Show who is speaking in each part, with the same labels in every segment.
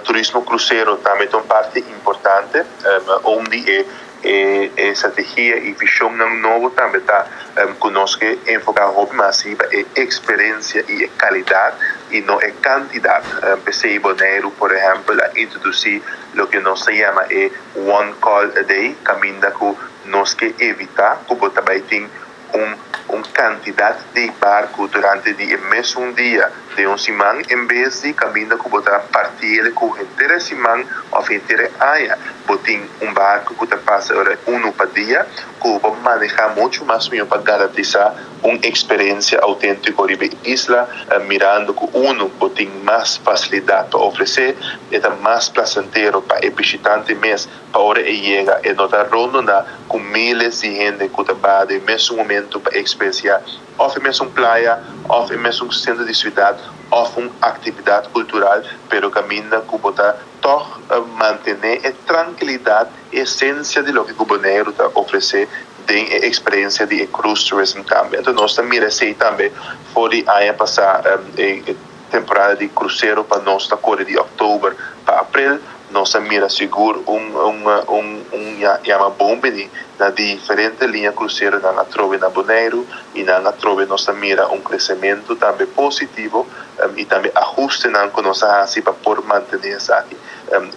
Speaker 1: turismo cruzeiro também é uma parte importante, onde estratégia e visão novo também está conosco enfocar massiva é experiência e é qualidade e não é quantidade. Pensei Bonaire, por exemplo, a introduzir o que nós chamamos é one call a day, caminho que nós que evitar que você também tem quantidade de barco durante o mesmo dia de uma semana, em vez de caminho que você partilha com a inteira semana ou a inteira área. Você tem barco que você passa por dia, que você manejar muito mais bem para garantir uma experiência autêntica na isla, mirando que você tem mais facilidade para oferecer, é mais prazenteiro para o visitante mesmo, para a hora que chega e não está rondando com milhares de gente que está no mesmo momento para experienciar ou mesmo praia, ou mesmo centro de cidade, ou uma atividade cultural, pero caminho que você manter a tranquilidade, a essência de lo que o Bonaire está oferecer tem a experiência de cruise tourism também. Então nós também também foi a passar temporada de cruzeiro para nós da cor de outubro para abril. Nós mira seguro uma bomba na diferente linha cruzeiro na trove na Bonaire e na trove nós mira crescimento também positivo e também ajuste na nossa raça para por manter isso aqui.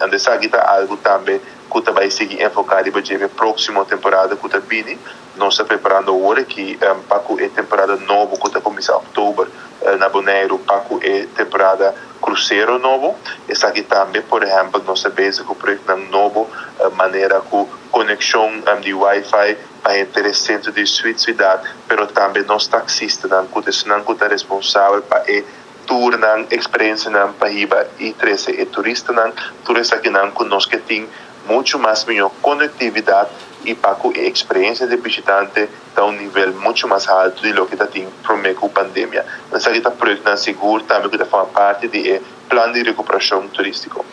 Speaker 1: Antes aqui está algo também que vai seguir enfocar e vai a próxima temporada que está vindo. Nós estamos preparando agora que para a temporada nova que está começando em outubro na Bonaire para a temporada cruzeiro novo. Essa aqui também, por exemplo, nós estamos com o projeto novo, maneira com conexão de Wi-Fi para o centro de cidade, mas também nós taxistas, que são responsáveis para tornar a experiência na Paraíba e trazer turista aqui que nós que tem muito mais melhor conectividade e para a experiência de visitante está um nível muito mais alto do que tem com a pandemia. Nós aqui está projetando seguro também que faz parte do plano de recuperação turístico.